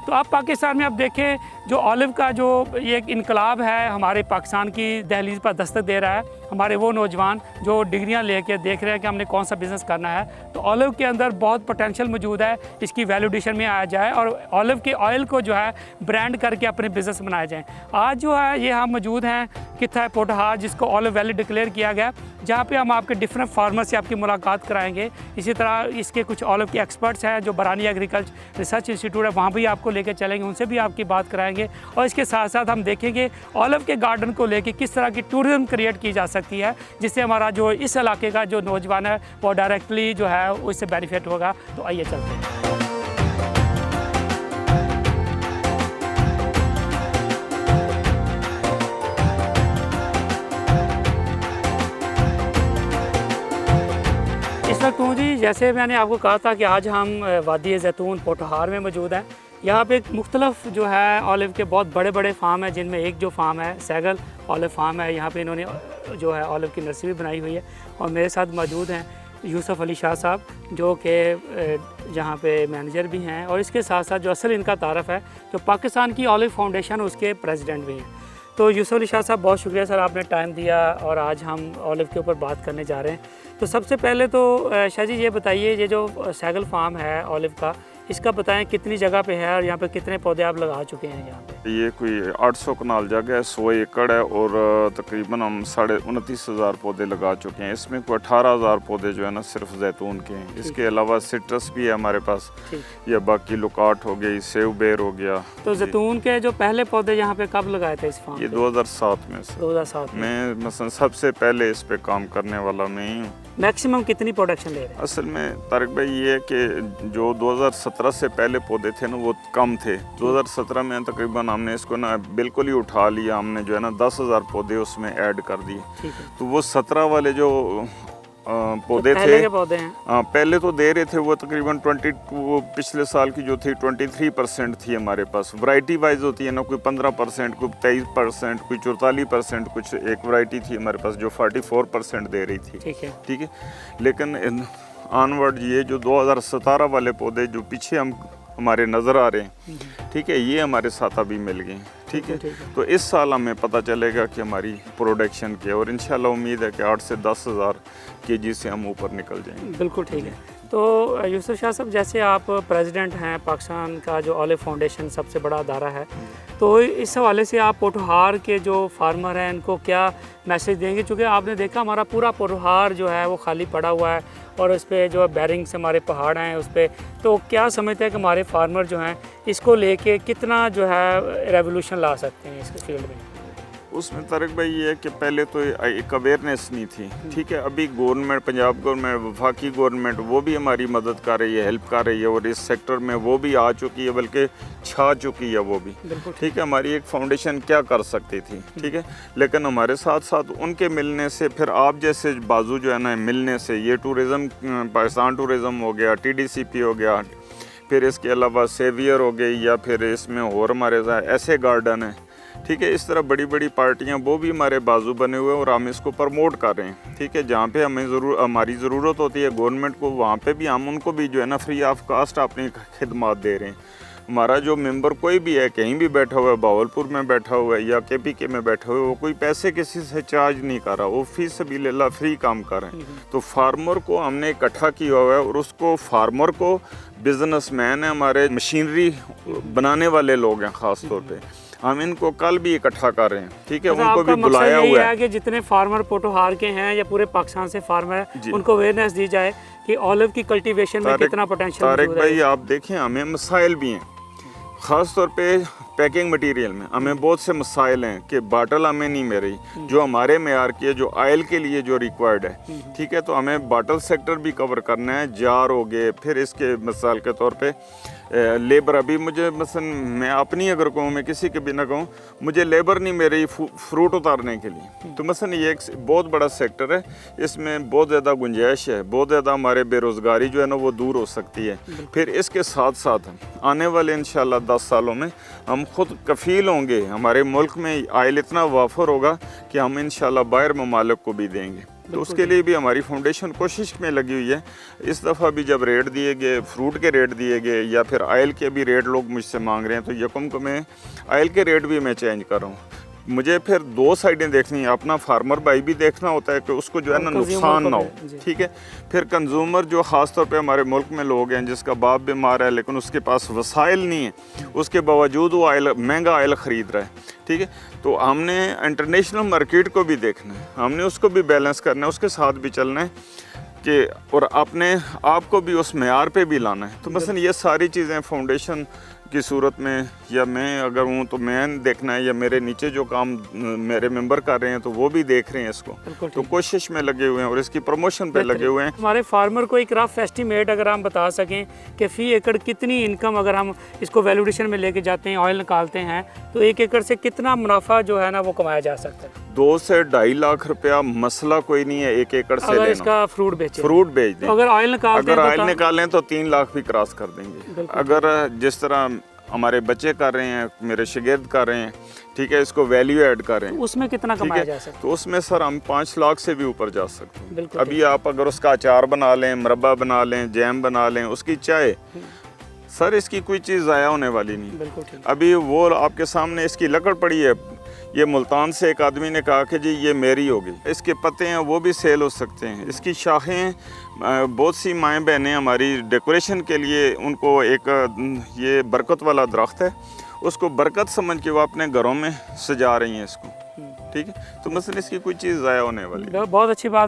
तो अब पाकिस्तान में अब देखें जो ऑलिव का जो ये एक इनकलाब है हमारे पाकिस्तान की दहलीज पर दस्तक दे रहा है। हमारे वो नौजवान जो डिग्रियां लेके देख रहे हैं कि हमने कौन सा बिज़नेस करना है, तो ऑलिव के अंदर बहुत पोटेंशियल मौजूद है, इसकी वैल्यूडेशन में आया जाए और ऑलिव के ऑयल को जो है ब्रांड करके अपने बिज़नेस बनाए जाएँ। आज जो है ये हम मौजूद हैं किथा पोटहार, जिसको ऑलिव वैली डिक्लेयर किया गया, जहाँ पे हम आपके डिफरेंट फार्मर से आपकी मुलाकात कराएंगे। इसी तरह इसके कुछ ऑलिव के एक्सपर्ट्स हैं जो बरानी एग्रीकल्चर रिसर्च इंस्टीट्यूट है, वहाँ भी आपको लेके चलेंगे, उनसे भी आपकी बात कराएंगे। और इसके साथ साथ हम देखेंगे ऑलिव के गार्डन को लेके किस तरह की टूरिज्म क्रिएट की जा सकती है, जिससे हमारा जो इस इलाके का जो नौजवान है वो डायरेक्टली जो है उससे बेनिफिट होगा। तो आइए चलते हैं। इस वक्त हूँ जी, जैसे मैंने आपको कहा था कि आज हम वादी ज़ैतून पोटहार में मौजूद हैं। यहाँ पे एक मुख्तलफ जो है ऑलिव के बहुत बड़े बड़े फार्म हैं, जिनमें एक जो फार्म है सैगल ऑलिव फार्म है। यहाँ पे इन्होंने जो है ऑलिव की नर्सरी बनाई हुई है। और मेरे साथ मौजूद हैं यूसुफ अली शाह साहब, जो कि जहाँ पे मैनेजर भी हैं, और इसके साथ साथ जो असल इनका तारफ़ है जो पाकिस्तान की ऑलिव फाउंडेशन उसके प्रेसिडेंट भी हैं। तो यूसुफ अली शाह साहब, बहुत शुक्रिया सर, आपने टाइम दिया और आज हम ऑलिव के ऊपर बात करने जा रहे हैं। तो सबसे पहले तो शाह जी ये बताइए, ये जो सैगल फार्म है ऑलिव का, इसका बताएं कितनी जगह पे है और यहाँ पे कितने पौधे आप लगा चुके हैं यहाँ पे? ये कोई 800 कनाल जगह है, 100 एकड़ है और तकरीबन हम 29,500 पौधे लगा चुके हैं। इसमें कोई 18,000 पौधे जो है ना सिर्फ जैतून के हैं। इसके अलावा सिट्रस भी है हमारे पास, या बाकी लुकाट हो गई, सेव बेर हो गया। तो जैतून के जो पहले पौधे यहाँ पे कब लगाए थे इस फार्म? ये 2007 में। 2007 में मसलन सबसे पहले इस पे काम करने वाला मैं ही हूँ। मैक्सिमम कितनी प्रोडक्शन ले रहे हैं? असल में तारिक भाई ये है कि जो 2017 से पहले पौधे थे ना वो कम थे। 2017 में तकरीबन हमने इसको ना बिल्कुल ही उठा लिया, हमने जो है ना 10,000 पौधे उसमें ऐड कर दिए। तो वो 17 वाले जो पौधे थे, पहले तो दे रहे थे वो तकरीबन 22, पिछले साल की जो थी 23% थी हमारे पास। वैरायटी वाइज होती है ना, कोई 15%, कोई 23%, कोई 44%, कुछ एक वैरायटी थी हमारे पास जो 44% दे रही थी। ठीक है, लेकिन ऑनवर्ड ये जो 2017 वाले पौधे जो पीछे हमारे नज़र आ रहे हैं, ठीक है, ये हमारे साथ अभी मिल गए। ठीक है, तो इस साल हमें पता चलेगा कि हमारी प्रोडक्शन क्या है, और इंशाल्लाह उम्मीद है कि 8 से 10,000 केजी से हम ऊपर निकल जाएंगे। बिल्कुल ठीक है। तो यूसुफ शाह साहब, जैसे आप प्रेसिडेंट हैं पाकिस्तान का जो ऑलिव फाउंडेशन सबसे बड़ा अदारा है, तो इस हवाले से आप पोटहार के जो फार्मर हैं इनको क्या मैसेज देंगे? चूँकि आपने देखा हमारा पूरा पोटहार जो है वो खाली पड़ा हुआ है और उस पर जो बैरिंग से हमारे पहाड़ हैं उस पर, तो क्या समझते हैं कि हमारे फार्मर जो हैं इसको लेके कितना जो है रेवोल्यूशन ला सकते हैं इस फील्ड में? उसमें तारिक भाई ये है कि पहले तो एक अवेयरनेस नहीं थी। ठीक है, अभी गवर्नमेंट, पंजाब गवर्नमेंट, वफाकी गवर्नमेंट वो भी हमारी मदद कर रही है, हेल्प कर रही है, और इस सेक्टर में वो भी आ चुकी है, बल्कि छा चुकी है वो भी। ठीक है, हमारी एक फाउंडेशन क्या कर सकती थी, ठीक है, लेकिन हमारे साथ साथ उनके मिलने से, फिर आप जैसे बाजू जो है ना मिलने से, ये टूरिज़म, पाकिस्तान टूरिज़म हो गया, TDCP हो गया, फिर इसके अलावा सेवियर हो गई, या फिर इसमें और हमारे साथ ऐसे गार्डन है। ठीक है, इस तरह बड़ी बड़ी पार्टियां वो भी हमारे बाजू बने हुए हैं और हम इसको प्रमोट कर रहे हैं। ठीक है, जहाँ पे हमारी ज़रूरत होती है गवर्नमेंट को, वहाँ पे भी हम उनको भी जो है ना फ्री ऑफ कास्ट अपनी खिदमत दे रहे हैं। हमारा जो मेंबर कोई भी है, कहीं भी बैठा हुआ है, भावलपुर में बैठा हुआ है या KPK में बैठा हुआ है, वो कोई पैसे किसी से चार्ज नहीं कर रहा, वो फी सबिलिल्लाह फ्री काम कर रहे हैं। तो फार्मर को हमने इकट्ठा किया हुआ है, और उसको फार्मर को बिजनेसमैन है, हमारे मशीनरी बनाने वाले लोग हैं ख़ास तौर पे, हम इनको कल भी इकट्ठा कर रहे हैं। ठीक है, उनको भी बुलाया हुआ है कि जितने फार्मर पोटहार के हैं या पूरे पाकिस्तान से फार्मर है, उनको अवेयरनेस दी जाए कि ऑलिव की कल्टीवेशन में कितना पोटेंशियल है। तारिक भाई आप देखें, हमें मसाइल भी हैं, ख़ास तौर पे पैकिंग मटेरियल में हमें बहुत से मसाइल हैं कि बाटल हमें नहीं मिल रही जो हमारे मेयार की है, जो ऑयल के लिए जो रिक्वायर्ड है। ठीक है, तो हमें बाटल सेक्टर भी कवर करना है, जार हो गए, फिर इसके मिसाल के तौर पे लेबर। अभी मुझे मसलन मैं अपनी अगर कहूँ, मैं किसी के भी ना कहूँ, मुझे लेबर नहीं मिल रही फ्रूट उतारने के लिए। तो मसलन ये एक बहुत बड़ा सेक्टर है, इसमें बहुत ज़्यादा गुंजाइश है, बहुत ज़्यादा हमारे बेरोज़गारी जो है ना वो दूर हो सकती है। फिर इसके साथ साथ आने वाले इंशाल्लाह 10 सालों में हम खुद कफ़ील होंगे, हमारे मुल्क में आयल इतना वाफर होगा कि हम इंशाल्लाह बाहर ममालिक को भी देंगे। तो उसके लिए भी हमारी फाउंडेशन कोशिश में लगी हुई है। इस दफ़ा भी जब रेट दिए गए, फ्रूट के रेट दिए गए या फिर ऑयल के भी रेट लोग मुझसे मांग रहे हैं, तो यकम को मैं ऑयल के रेट भी मैं चेंज कर रहा हूँ। मुझे फिर दो साइडें देखनी है, अपना फार्मर भाई भी देखना होता है कि उसको जो है ना नुकसान ना हो, ठीक है। फिर कंज्यूमर जो ख़ास तौर पे हमारे मुल्क में लोग हैं जिसका बाप बीमार है लेकिन उसके पास वसाइल नहीं है, उसके बावजूद वो ऑयल महंगा ऑयल ख़रीद रहा है, ठीक है। तो हमने इंटरनेशनल मार्केट को भी देखना है, हमने उसको भी बैलेंस करना है, उसके साथ भी चलना है कि और अपने आप को भी उस मेयार पे भी लाना है। तो मसलन ये सारी चीज़ें फाउंडेशन की सूरत में, या मैं अगर हूँ तो मैं देखना है, या मेरे नीचे जो काम मेरे मेंबर कर रहे हैं तो वो भी देख रहे हैं इसको, तो कोशिश में लगे हुए हैं और इसकी प्रमोशन पे लगे हुए हैं। हमारे फार्मर को एक रफ एस्टीमेट अगर हम बता सकें कि फ़ी एकड़ कितनी इनकम, अगर हम इसको वैल्यूएशन में लेके जाते हैं, ऑयल निकालते हैं, तो 1 एकड़ से कितना मुनाफा जो है ना वो कमाया जा सकता है? 2 से 2.5 लाख रुपया मसला कोई नहीं है 1 एकड़ से अगर लेना। इसका फ्रूट बेच दें, तो अगर ऑयल निकालते अगर हैं ऑयल निकालें तो 3 लाख भी क्रॉस कर देंगे। अगर जिस तरह हमारे बच्चे कर रहे हैं, मेरे शागिर्द कर रहे हैं, ठीक है, इसको वैल्यू ऐड कर रहे हैं, उसमें कितना कमाया जा सकता है? तो उसमें सर हम 5 लाख से भी ऊपर जा सकते हैं। अभी आप अगर उसका अचार बना लें, मुरब्बा बना लें, जैम बना लें, उसकी चाय, सर इसकी कोई चीज़ ज़ाया होने वाली नहीं। अभी वो आपके सामने इसकी लकड़ पड़ी है, ये मुल्तान से एक आदमी ने कहा कि जी ये मेरी होगी। इसके पत्ते हैं वो भी सेल हो सकते हैं, इसकी शाखें, बहुत सी माएँ बहनें हमारी डेकोरेशन के लिए उनको एक ये बरकत वाला दरख्त है, उसको बरकत समझ के वो अपने घरों में सजा रही हैं इसको, ठीक है। तो मसलन इसकी कोई चीज़ ज़ाया होने वाली। बहुत अच्छी बात।